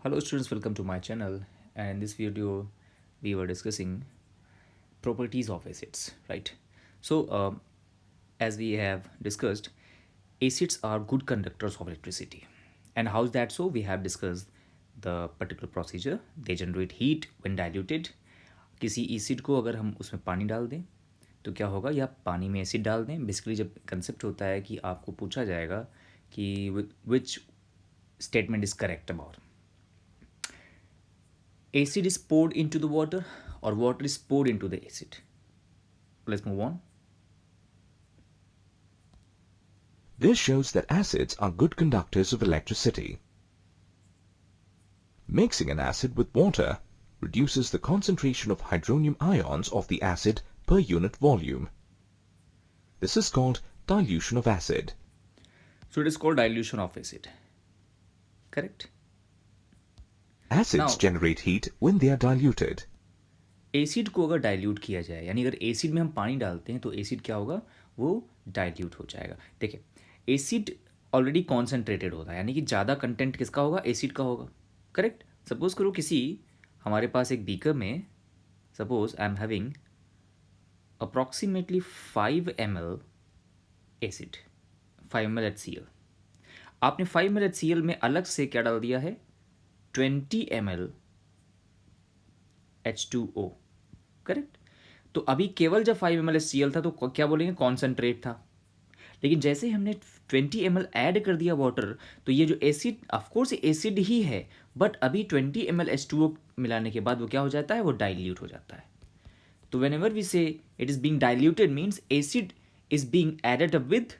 Hello students, welcome to my channel, and in this video we were discussing properties of acids, right? So as we have discussed, acids are good conductors of electricity. And how's that so? We have discussed the particular procedure. They generate heat when diluted. किसी acid को अगर हम उसमें पानी डाल दें तो क्या होगा, या पानी में एसिड डाल दें, बेसिकली जब कंसेप्ट होता है कि आपको पूछा जाएगा कि which statement is correct about acid is poured into the water or water is poured into the acid. Let's move on. This shows that acids are good conductors of electricity. Mixing an acid with water reduces the concentration of hydronium ions of the acid per unit volume. This is called dilution of acid. So it is called dilution of acid. Correct? Acids Now, generate heat when they are diluted. Acid को अगर dilute किया जाए, यानी अगर acid में हम पानी डालते हैं तो एसिड क्या होगा, वो डाइल्यूट हो जाएगा. देखिए, एसिड ऑलरेडी कॉन्सेंट्रेटेड होता है, यानी कि ज़्यादा कंटेंट किसका होगा, एसिड का होगा. करेक्ट. सपोज करो किसी हमारे पास एक बीकर में, suppose I am having approximately 5 ml acid, 5 ml HCl. आपने 5 ml HCl में अलग से क्या डाल दिया है, 20 ml H2O. करेक्ट. तो अभी केवल जब 5 ml HCl था तो क्या बोलेंगे, कॉन्सेंट्रेट था. लेकिन जैसे हमने 20 ml ऐड कर दिया वाटर, तो ये जो एसिड, ऑफकोर्स एसिड ही है, बट अभी 20 ml H2O मिलाने के बाद वो क्या हो जाता है, वो डाइल्यूट हो जाता है. तो वेन एवर वी से it is being diluted means acid is being added up with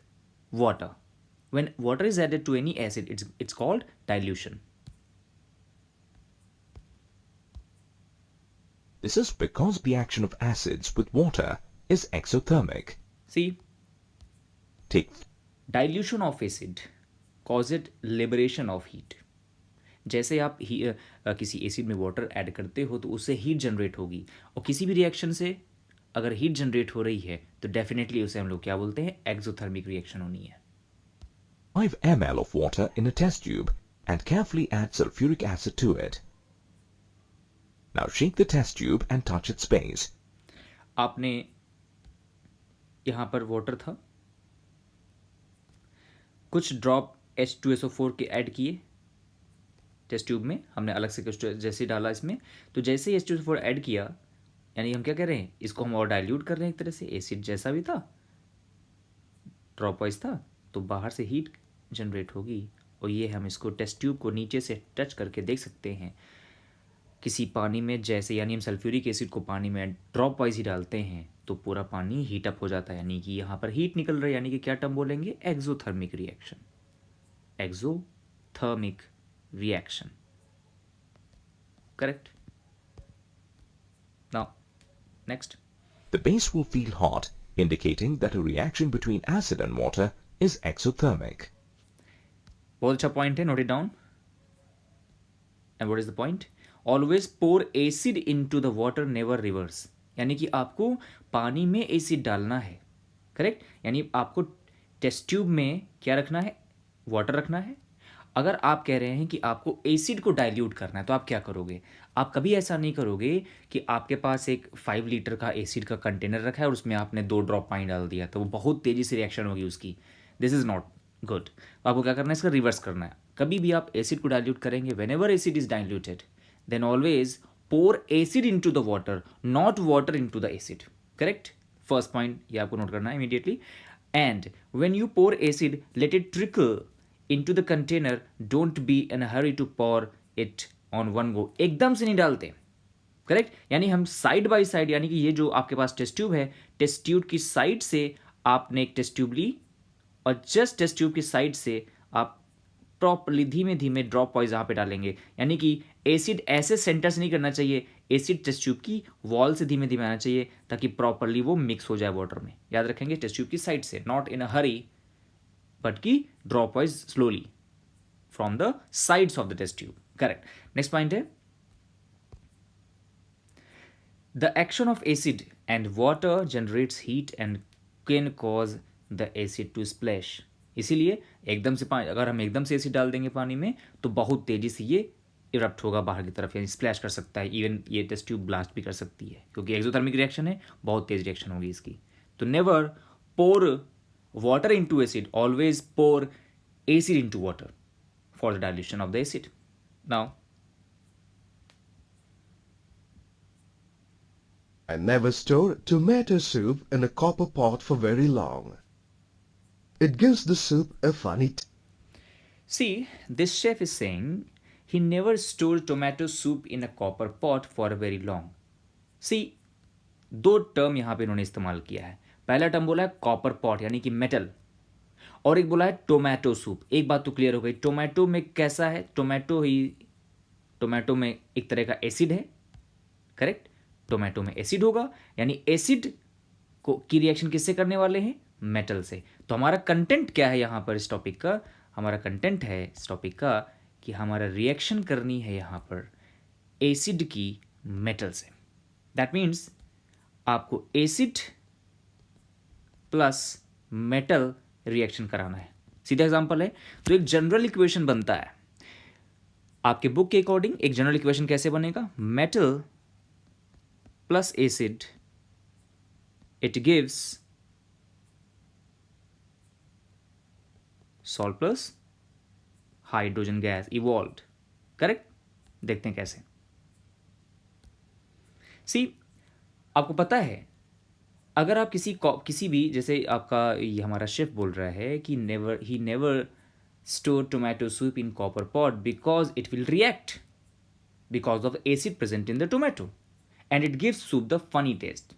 water. When water is added to any acid, it's called dilution. This is because the action of acids with water is exothermic. See, Take dilution of acid causes liberation of heat. जैसे आप किसी acid में water add करते हो तो उससे heat generate होगी, और किसी भी रिएक्शन से अगर हीट जनरेट हो रही है तो डेफिनेटली उसे हम लोग क्या बोलते हैं, एक्सोथर्मिक रिएक्शन होनी है. 5 ml of water in a test tube and carefully add sulfuric acid to it. Now shake the test tube and touch its base. आपने यहां पर वाटर था, कुछ ड्रॉप H2SO4 के ऐड किए टेस्ट ट्यूब में, हमने अलग से कुछ जैसे डाला इसमें, तो जैसे ही H2SO4 ऐड किया, यानी हम क्या कर रहे हैं, इसको हम और डाइल्यूट कर रहे हैं एक तरह से. एसिड जैसा भी था, ड्रॉप वाइज था, तो बाहर से हीट जनरेट होगी, और ये हम इसको टेस्ट ट्यूब को नीचे से टच करके देख सकते हैं. किसी पानी में जैसे, यानी हम सल्फ्यूरिक एसिड को पानी में ड्रॉप वाइज ही डालते हैं तो पूरा पानी हीट अप हो जाता है, यानी कि यहाँ पर हीट निकल रहा है, यानी कि क्या टर्म बोलेंगे, exothermic reaction. Exothermic reaction. Correct. Now next. The base will feel hot, indicating that a reaction between acid and water is exothermic. बहुत अच्छा पॉइंट है, note it down. And what is the point, always pour acid into the water, never reverse. यानी कि आपको पानी में acid डालना है. करेक्ट. यानी आपको टेस्ट ट्यूब में क्या रखना है, वाटर रखना है. अगर आप कह रहे हैं कि आपको एसिड को डाइल्यूट करना है तो आप क्या करोगे, आप कभी ऐसा नहीं करोगे कि आपके पास एक 5 लीटर का एसिड का कंटेनर रखा है और उसमें आपने 2 ड्रॉप पानी डाल दिया, तो वो बहुत तेज़ी से रिएक्शन होगी उसकी. This is not good. आपको क्या करना है, इसका रिवर्स करना है. कभी भी आप एसिड को डाइल्यूट करेंगे, whenever acid is diluted, then always pour acid into the water, not water into the acid. Correct. First point ये आपको नोट करना है immediately. And when you pour acid, let it trickle into the container, don't be in a hurry to pour it on one go. एकदम से नहीं डालते. Correct. यानी हम साइड बाय साइड, यानी कि ये जो आपके पास टेस्ट ट्यूब है, टेस्ट ट्यूब की साइड से आपने एक टेस्ट ट्यूब ली, और जस्ट टेस्ट ट्यूब की साइड से आप प्रॉपरली धीमे धीमे ड्रॉप वाइज यहाँ पे डालेंगे. यानी कि एसिड ऐसे सेंटर से नहीं करना चाहिए, एसिड टेस्ट ट्यूब की वॉल से धीमे धीमे आना चाहिए ताकि प्रॉपरली वो मिक्स हो जाए वाटर में. याद रखेंगे, टेस्ट ट्यूब की साइड से, not in a Hari, but की drop wise slowly from the sides of the test tube. Correct. Next point है, the action of acid and water generates heat and can cause the acid to splash. इसीलिए एकदम से पानी, अगर हम एकदम से एसिड डाल देंगे पानी में तो बहुत तेजी से ये इरप्ट होगा बाहर की तरफ, यानी स्प्लैश कर सकता है, इवन ये टेस्ट ट्यूब ब्लास्ट भी कर सकती है, क्योंकि एक्सोथर्मिक रिएक्शन है, बहुत तेज रिएक्शन होगी इसकी. तो never pour water into acid, always pour acid into water for the dilution of the acid. Now I never store tomato soup in a copper pot for very long. It gives the soup a funny see, this chef is saying he never stored tomato soup in a copper pot for a very long. See, दो term यहां पे इन्होंने इस्तेमाल किया है. पहला term बोला है कॉपर पॉट यानी कि मेटल, और एक बोला है टोमेटो सूप. एक बात तो क्लियर हो गई, टोमेटो में कैसा है, टोमेटो में एक तरह का एसिड है, करेक्ट. टोमेटो में एसिड होगा, यानी एसिड को की रिएक्शन किससे करने वाले हैं, मेटल से. तो हमारा कंटेंट क्या है यहां पर इस टॉपिक का, हमारा कंटेंट है इस टॉपिक का कि हमारा रिएक्शन करनी है यहां पर एसिड की मेटल से. दैट मीन्स आपको एसिड प्लस मेटल रिएक्शन कराना है. सीधा एग्जांपल है, तो एक जनरल इक्वेशन बनता है आपके बुक के अकॉर्डिंग. एक जनरल इक्वेशन कैसे बनेगा, metal plus acid, it gives salt plus hydrogen gas evolved, correct. देखते हैं कैसे. सी, आपको पता है अगर आप किसी भी, जैसे आपका ये हमारा शेफ बोल रहा है कि he never store tomato soup in copper pot because it will react because of acid present in the tomato and it gives soup the funny taste.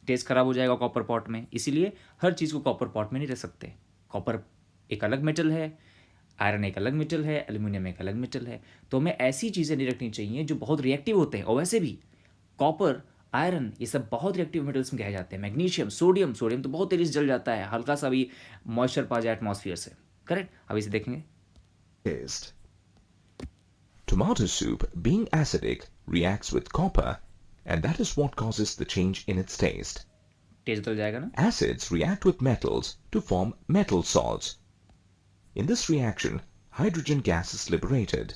Taste खराब हो जाएगा कॉपर पॉट में, इसीलिए हर चीज़ को कॉपर पॉट में नहीं रख सकते. कॉपर एक अलग मेटल है, आयरन एक अलग मेटल है, एल्यूमिनियम एक अलग मेटल है. तो हमें ऐसी चीज़ें नहीं रखनी चाहिए जो बहुत रिएक्टिव होते हैं. और वैसे भी कॉपर, आयरन, ये सब बहुत रिएक्टिव मेटल्स में कहे जाते हैं. मैग्नीशियम, सोडियम तो बहुत तेजी से जल जाता है हल्का सा भी मॉइस्चर पा जाए एटमॉस्फेयर से, करेक्ट. अब इसे देखेंगे. taste. Tomato soup, being acidic, reacts with copper, and that is what causes the change in its taste. Taste बदल जाएगा ना. Acids react with metals to form metal salts. In this reaction, hydrogen gas is liberated.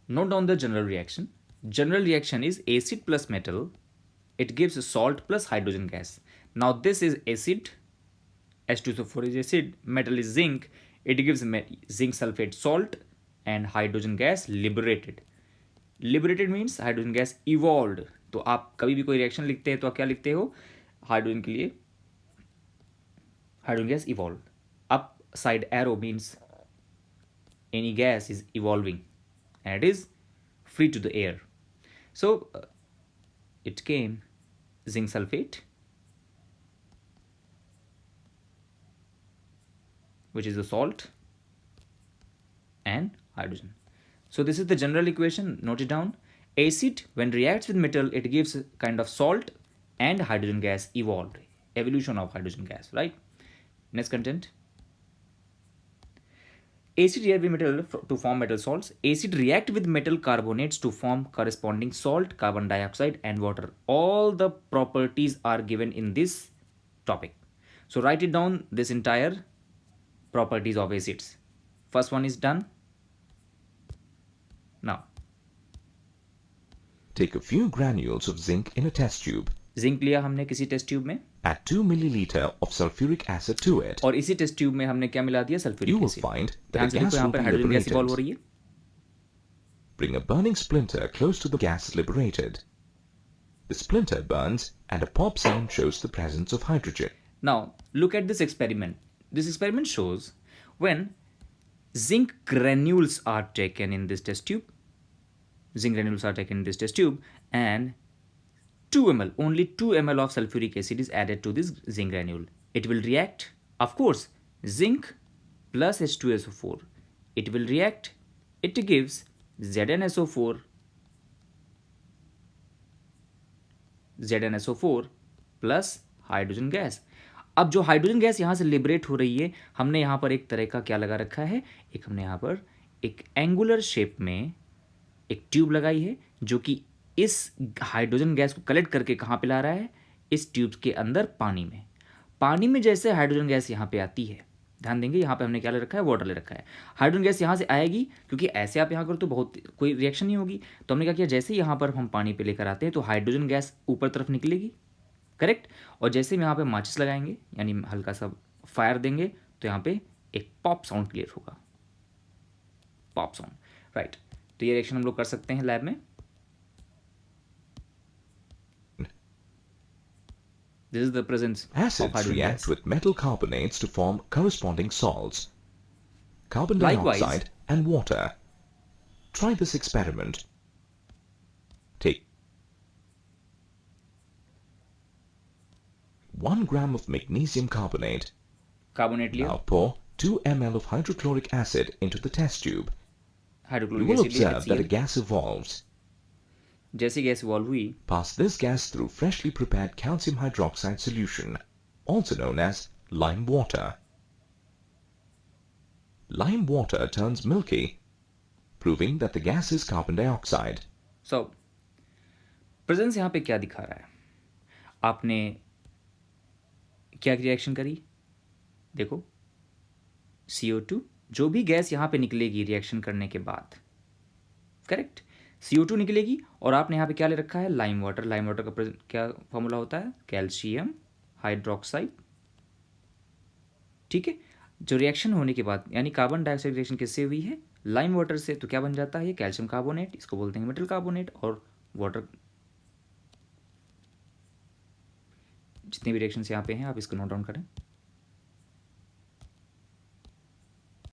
Note down the general reaction. General reaction is acid plus metal. It gives salt plus hydrogen gas. Now this is acid. H2SO4 is acid. Metal is zinc. It gives zinc sulfate salt and hydrogen gas liberated. Liberated means hydrogen gas evolved. तो आप कभी भी कोई reaction लिखते हैं तो आप क्या लिखते हो, हाइड्रोजन के लिए hydrogen gas evolve. Up side arrow means any gas is evolving and it is free to the air. So it came zinc sulfate, which is the salt, and hydrogen. So this is the general equation. Note it down. Acid, when reacts with metal, it gives a kind of salt and hydrogen gas evolved. Evolution of hydrogen gas, right? Next content. Acid react with metal to form metal salts. Acid react with metal carbonates to form corresponding salt, carbon dioxide and water. All the properties are given in this topic. So write it down, this entire properties of acids. First one is done. Now Take a few granules of zinc in a test tube. Zinc लिया हमने किसी test tube में, Add 2 milliliter of sulfuric acid to it. और इसी test tube में हमने क्या मिला दिया, You sulphuric will acid. find ध्यान that से a gas देखो यहाँ will पर be हाइड्रोजन गैस इवॉल्व हो liberated. रही है. Bring a burning splinter close to the gas liberated. The splinter burns and a pop sound shows the presence of hydrogen. Now look at this experiment. This experiment shows when zinc granules are taken in this test tube. Zinc granules are taken in this test tube and 2 ml, only 2 ml of sulfuric acid is added to this zinc granule. It will react, of course, zinc plus H2SO4. It will react, it gives ZnSO4, ZnSO4 plus hydrogen gas. अब जो hydrogen gas यहाँ से liberate हो रही है, हमने यहाँ पर एक तरह का क्या लगा रखा है, एक हमने यहाँ पर एक एंगुलर शेप में एक ट्यूब लगाई है जो कि इस हाइड्रोजन गैस को कलेक्ट करके कहाँ पे ला रहा है, इस ट्यूब के अंदर पानी में. पानी में जैसे हाइड्रोजन गैस यहाँ पे आती है, ध्यान देंगे यहाँ पे हमने क्या ले रखा है, वाटर ले रखा है। हाइड्रोजन गैस यहाँ से आएगी, क्योंकि ऐसे आप यहाँ करो तो बहुत कोई रिएक्शन नहीं होगी, तो हमने क्या किया, जैसे ही यहाँ पर हम पानी पे लेकर आते हैं तो हाइड्रोजन गैस ऊपर तरफ निकलेगी, करेक्ट। और जैसे हम यहाँ पे माचिस लगाएंगे यानी हल्का सा फायर देंगे तो यहाँ पे एक पॉप साउंड क्लियर होगा, पॉप साउंड, राइट। तो ये रिएक्शन हम लोग कर सकते हैं लैब में। This is the presence of Acids hydrogen react gas. with metal carbonates to form corresponding salts, carbon Likewise- dioxide and water. Try this experiment. Take 1 gram of magnesium carbonate. Carbonate लिया, Now pour 2 ml of hydrochloric acid into the test tube. You hydrochloric will acid लिया, observe that a HCl। gas evolves. जैसे gas evolve हुई, Pass this gas through freshly prepared calcium hydroxide solution, also known as lime water. Lime water turns milky, proving that the gas is carbon dioxide. So presence यहाँ पे क्या दिखा रहा है, आपने क्या रिएक्शन करी, देखो CO2 जो भी गैस यहाँ पे निकलेगी रिएक्शन करने के बाद, करेक्ट, CO2 निकलेगी, और आपने यहाँ पे क्या ले रखा है, लाइम वाटर। लाइम वाटर का क्या फॉर्मूला होता है, कैल्शियम हाइड्रोक्साइड, ठीक है। जो रिएक्शन होने के बाद यानी कार्बन डाइऑक्साइड रिएक्शन किससे हुई है, लाइम वाटर से, तो क्या बन जाता है, ये कैल्शियम कार्बोनेट, इसको बोलते हैं मेटल कार्बोनेट, और वाटर। जितने भी रिएक्शंस यहाँ पे हैं आप इसको नोट डाउन करें।